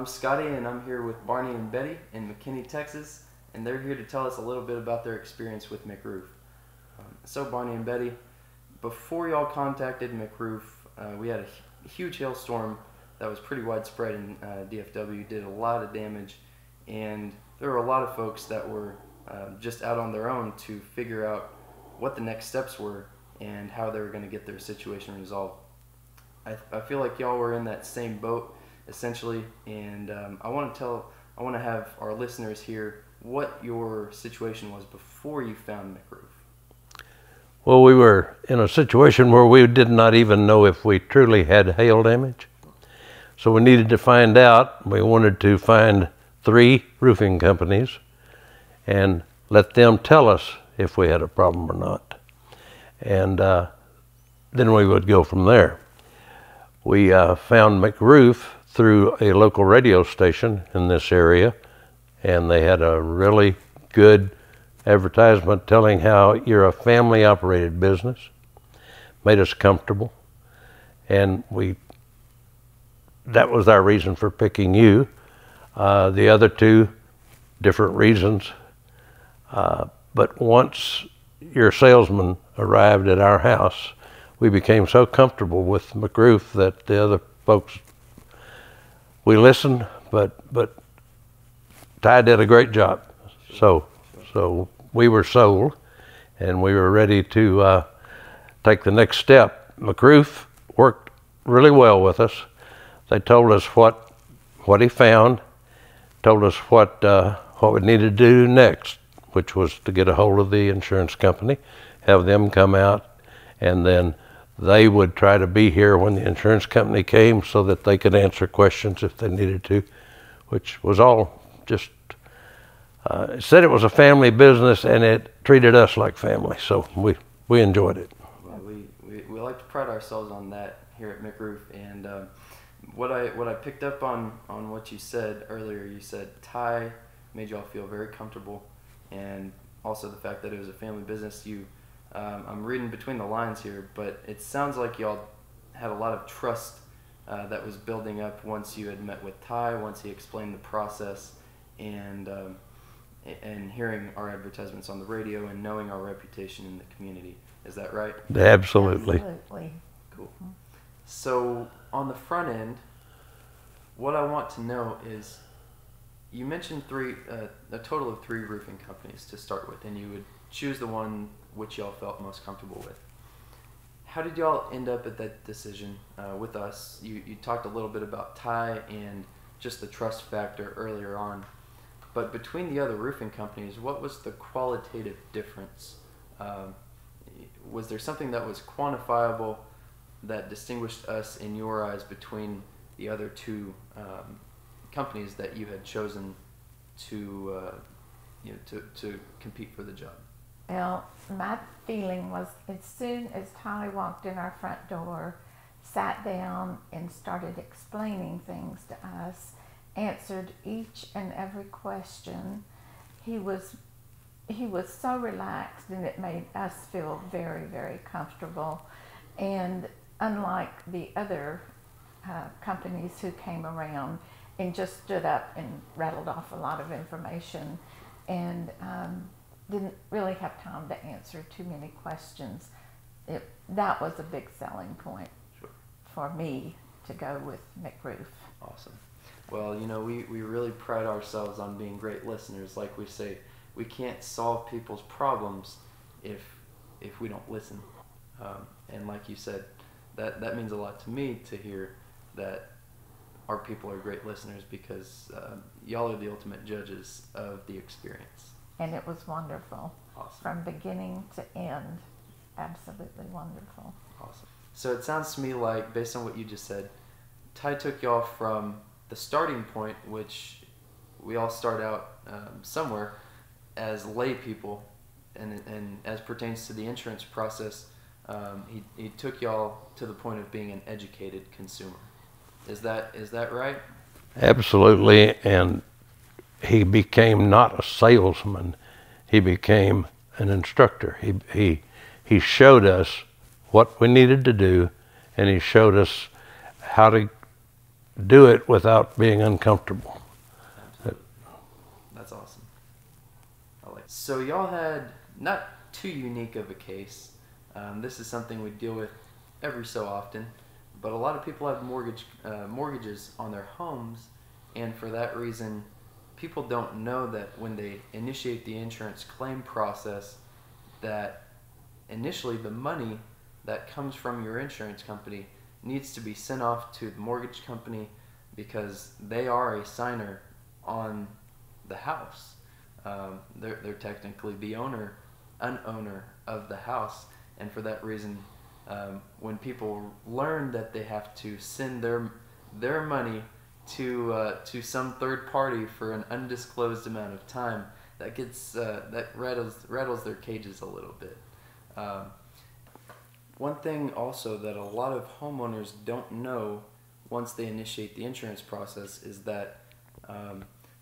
I'm Scotty, and I'm here with Barney and Betty in McKinney, Texas, and they're here to tell us a little bit about their experience with McRoof. So Barney and Betty, before y'all contacted McRoof, we had a huge hailstorm that was pretty widespread in DFW, did a lot of damage, and there were a lot of folks that were just out on their own to figure out what the next steps were and how they were going to get their situation resolved. I feel like y'all were in that same boat essentially, and I want to have our listeners hear what your situation was before you found McRoof. Well, we were in a situation where we did not even know if we truly had hail damage. So we needed to find out. We wanted to find 3 roofing companies and let them tell us if we had a problem or not. And then we would go from there. We found McRoof through a local radio station in this area, and they had a really good advertisement telling how you're a family operated business. Made us comfortable, and that was our reason for picking you. The other 2 different reasons, but once your salesman arrived at our house, we became so comfortable with McRoof that the other folks, we listened, but Ty did a great job. So we were sold, and we were ready to take the next step. McRoof worked really well with us. They told us what he found, told us what we needed to do next, which was to get a hold of the insurance company, have them come out, and then they would try to be here when the insurance company came so that they could answer questions if they needed to, which was all just, it said it was a family business, and it treated us like family, so we enjoyed it. Yeah, we like to pride ourselves on that here at McRoof, and what I picked up on what you said earlier, you said Ty made y'all feel very comfortable, and also the fact that it was a family business. I'm reading between the lines here, but it sounds like y'all had a lot of trust that was building up once you had met with Ty, once he explained the process, and hearing our advertisements on the radio and knowing our reputation in the community. Is that right? Absolutely. Absolutely. Cool. So on the front end, what I want to know is, you mentioned a total of 3 roofing companies to start with, and you would choose the one which y'all felt most comfortable with. How did y'all end up at that decision with us? You talked a little bit about Ty and just the trust factor earlier on, but between the other roofing companies, what was the qualitative difference? Was there something that was quantifiable that distinguished us in your eyes between the other 2 companies that you had chosen to compete for the job? Well, my feeling was as soon as Ty walked in our front door, sat down and started explaining things to us, answered each and every question, he was so relaxed, and it made us feel very, very comfortable. And unlike the other companies who came around and just stood up and rattled off a lot of information and didn't really have time to answer too many questions, that was a big selling point for me to go with McRoof. Awesome. Well, we really pride ourselves on being great listeners. Like we say, we can't solve people's problems if we don't listen. And like you said, that means a lot to me to hear that our people are great listeners, because y'all are the ultimate judges of the experience. And it was wonderful. Awesome. From beginning to end. Absolutely wonderful. Awesome. So it sounds to me like, based on what you just said, Ty took y'all from the starting point, which we all start out somewhere as lay people, and as pertains to the insurance process, he took y'all to the point of being an educated consumer. Is that right? Absolutely, and he became not a salesman. He became an instructor. He showed us what we needed to do, and he showed us how to do it without being uncomfortable. Absolutely. That's awesome. I like it. So y'all had not too unique of a case. This is something we deal with every so often, but a lot of people have mortgages on their homes, and for that reason, people don't know that when they initiate the insurance claim process, that initially the money that comes from your insurance company needs to be sent off to the mortgage company because they are a signer on the house. They're technically the owner of the house, and for that reason, when people learn that they have to send their money to some third party for an undisclosed amount of time, that rattles their cages a little bit. One thing also that a lot of homeowners don't know once they initiate the insurance process is that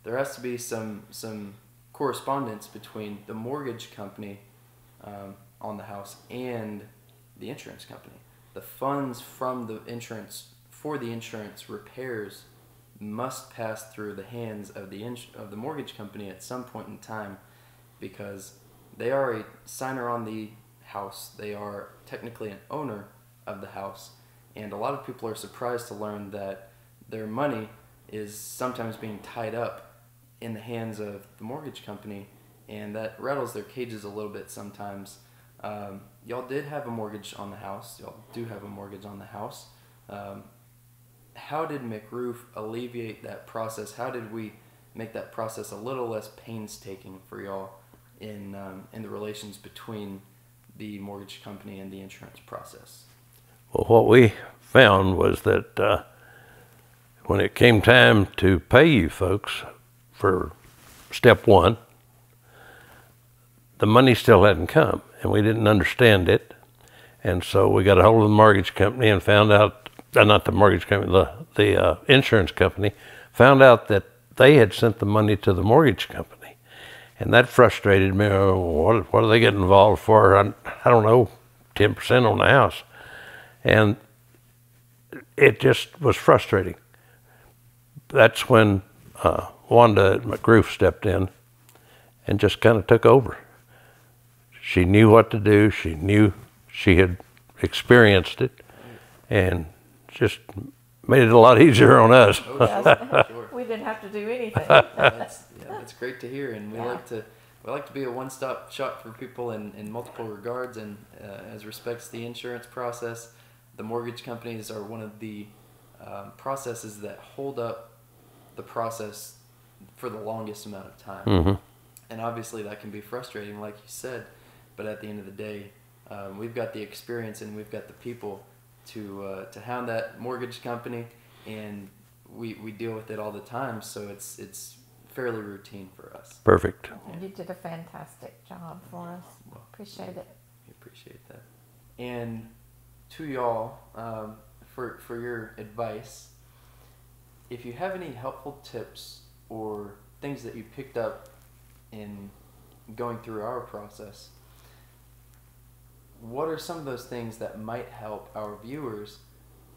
there has to be some correspondence between the mortgage company on the house and the insurance company. The funds from the insurance for the insurance repairs must pass through the hands of the mortgage company at some point in time, because they are a signer on the house. They are technically an owner of the house, and a lot of people are surprised to learn that their money is sometimes being tied up in the hands of the mortgage company, and that rattles their cages a little bit sometimes. Y'all did have a mortgage on the house. Y'all do have a mortgage on the house. How did McRoof alleviate that process? How did we make that process a little less painstaking for y'all in the relations between the mortgage company and the insurance process? Well, what we found was that when it came time to pay you folks for step one, the money still hadn't come, and we didn't understand it. And so we got a hold of the mortgage company and found out, not the mortgage company, the insurance company, found out that they had sent the money to the mortgage company. And that frustrated me. Oh, what do they get involved for? I don't know, 10% on the house. And it just was frustrating. That's when Wanda at McRoof stepped in and just kind of took over. She knew what to do. She knew, she had experienced it, and just made it a lot easier on us. Oh, sure. We didn't have to do anything. That's great to hear, and we like to be a one-stop shop for people in multiple regards, and as respects the insurance process, the mortgage companies are one of the processes that hold up the process for the longest amount of time. Mm-hmm. And obviously that can be frustrating, like you said, but at the end of the day, we've got the experience and we've got the people to hound that mortgage company, and we deal with it all the time, so it's fairly routine for us. Perfect. You did a fantastic job for us. Well, Appreciate it. We appreciate that. And to y'all, for your advice, if you have any helpful tips or things that you picked up in going through our process, what are some of those things that might help our viewers,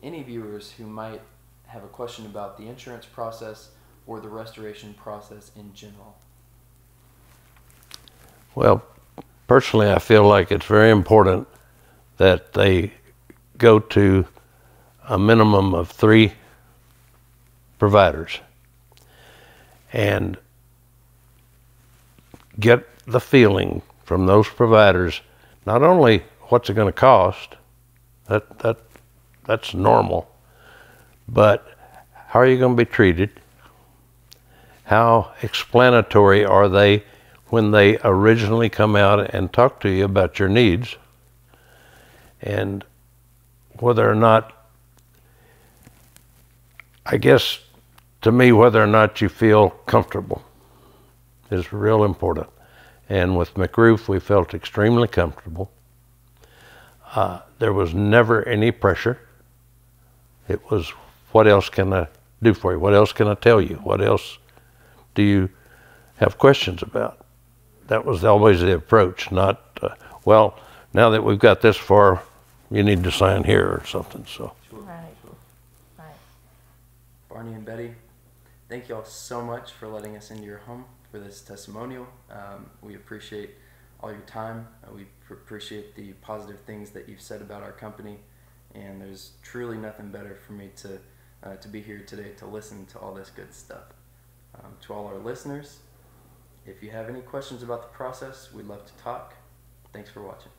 any viewers who might have a question about the insurance process or the restoration process in general? Well, personally, I feel like it's very important that they go to a minimum of 3 providers and get the feeling from those providers, not only what's it going to cost, that's normal, but how are you going to be treated? How explanatory are they when they originally come out and talk to you about your needs? And whether or not, I guess, to me, whether or not you feel comfortable is real important. And with McRoof, we felt extremely comfortable. There was never any pressure. It was, what else can I do for you? What else can I tell you? What else do you have questions about? That was always the approach, not, well, now that we've got this far, you need to sign here or something. So. Right. Right. Barney and Betty, thank you all so much for letting us into your home for this testimonial. We appreciate all your time. We appreciate the positive things that you've said about our company, and there's truly nothing better for me to be here today to listen to all this good stuff. To all our listeners, if you have any questions about the process, we'd love to talk. Thanks for watching.